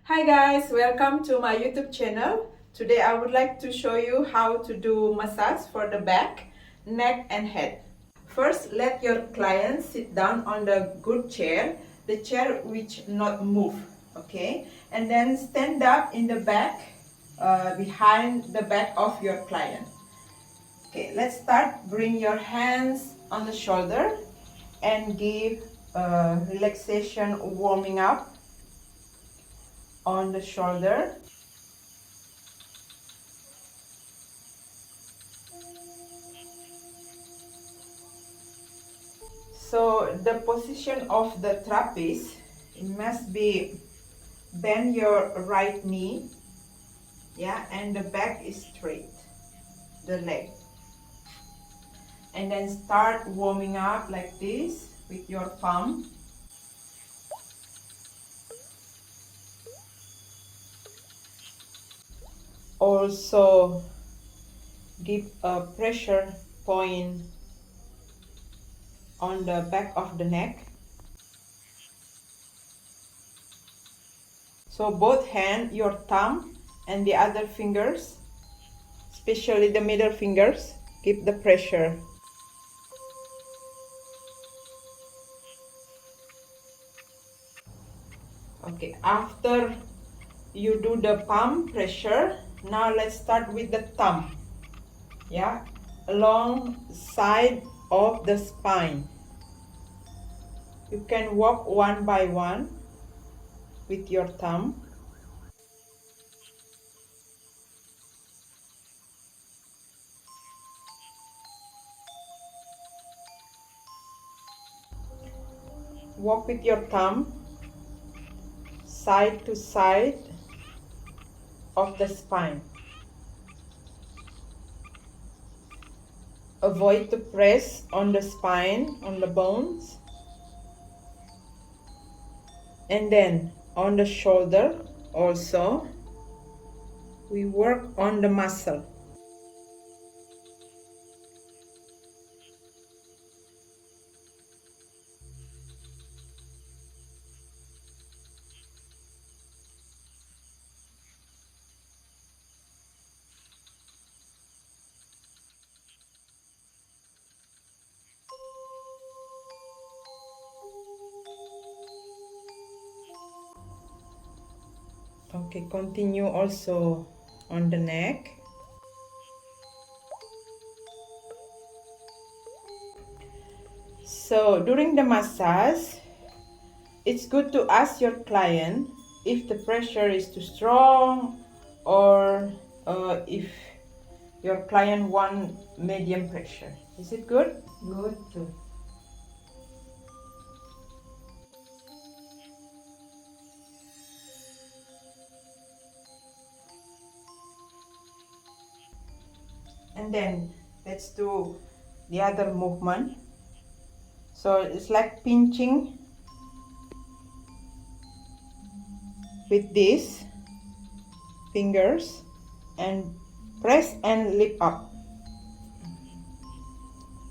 Hi guys, welcome to my YouTube channel. Today I would like to show you how to do massage for the back, neck and head. First, let your client sit down on the good chair, the chair which not move, okay? And then stand up in the back, behind the back of your client. Okay, let's start. Bring your hands on the shoulder and give relaxation warming up on the shoulder. So the position of the trapeze, it must be bend your right knee, yeah, and the back is straight, the leg. And then start warming up like this with your palm. Also give a pressure point on the back of the neck. So both hand, your thumb and the other fingers, especially the middle fingers, give the pressure. Okay, after you do the palm pressure, now let's start with the thumb, yeah, along side of the spine. You can walk one by one with your thumb. Walk with your thumb side to side of the spine. Avoid to press on the spine, on the bones. And then on the shoulder also, we work on the muscle. Okay, continue also on the neck. So during the massage, it's good to ask your client if the pressure is too strong or if your client want medium pressure. Is it good? Good. And then let's do the other movement. So it's like pinching with these fingers and press and lift up.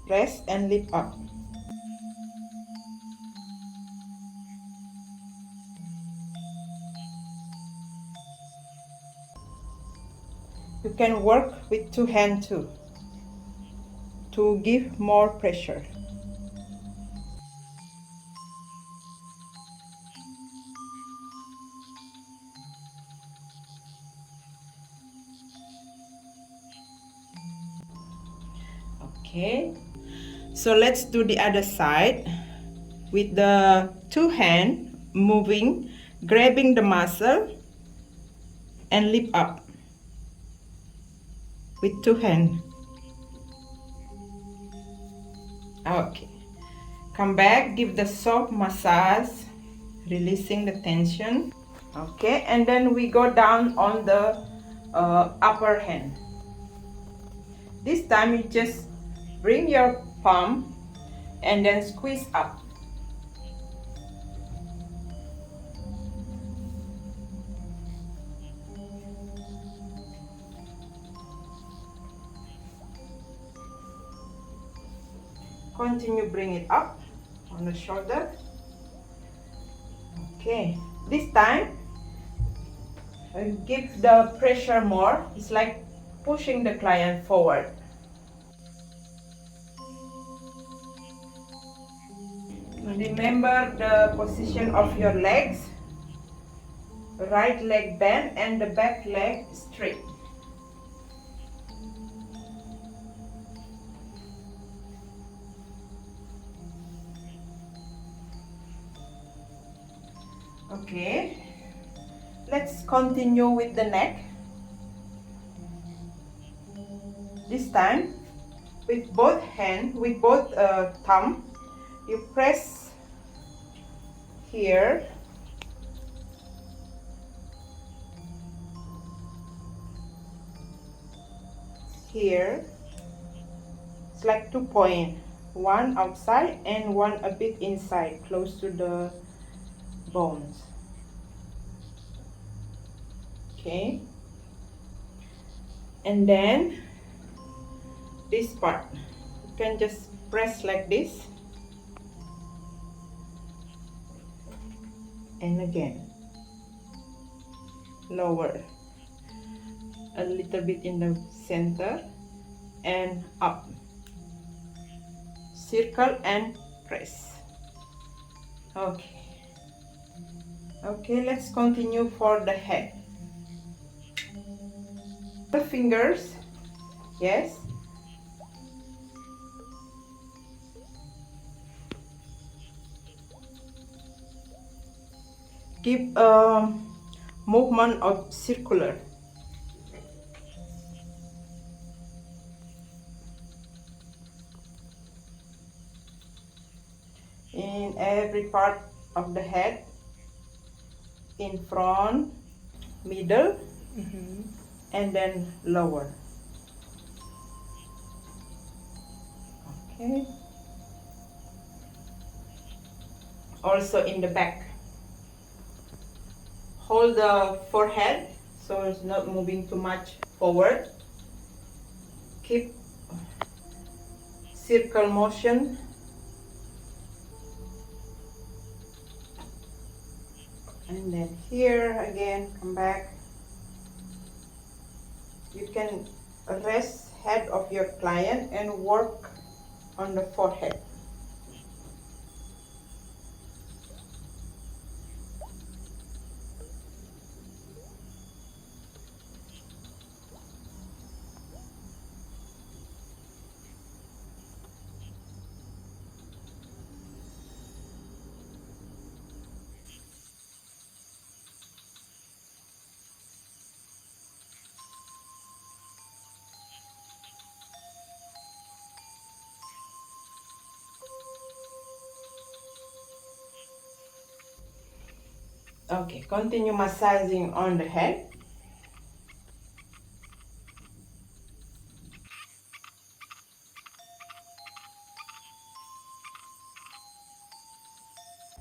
Press and lift up. You can work with two hands too to give more pressure. Okay, so let's do the other side with the two hands moving, grabbing the muscle and lift up with two hands. Okay, come back, give the soft massage, releasing the tension. Okay, and then we go down on the upper hand. This time you just bring your palm and then squeeze up. Continue, bring it up. on the shoulder. Okay, this time give the pressure more. It's like pushing the client forward. Remember the position of your legs. Right leg bent and the back leg straight. Okay, let's continue with the neck. This time, with both thumb, you press here, here. It's like 2 points, one outside and one a bit inside, close to the bones. Okay, and then this part you can just press like this, and again lower a little bit in the center and up, circle and press. Okay, let's continue for the head. The fingers, yes, give a movement of circular. In every part of the head, in front, middle, and then lower. Okay. Also in the back. Hold the forehead so it's not moving too much forward. Keep circle motion. And then here again, come back. You can rest head of your client and work on the forehead. Okay, continue massaging on the head.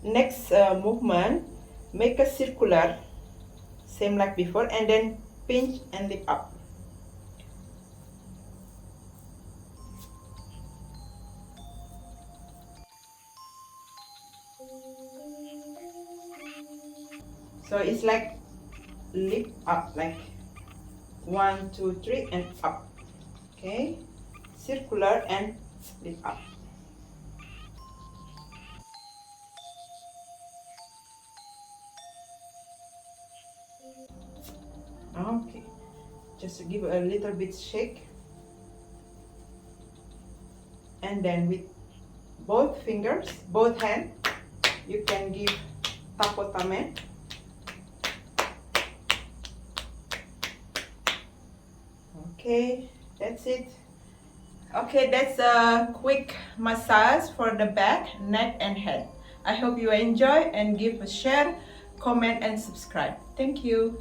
Next movement, make a circular, same like before, and then pinch and lift up. So it's like lift up, like 1, 2, 3 and up. Okay, circular and lift up. Okay, just give a little bit shake, and then with both fingers, both hands, you can give tapotame. Okay, that's it. Okay, that's a quick massage for the back, neck and head. I hope you enjoy and give a share, comment and subscribe. Thank you.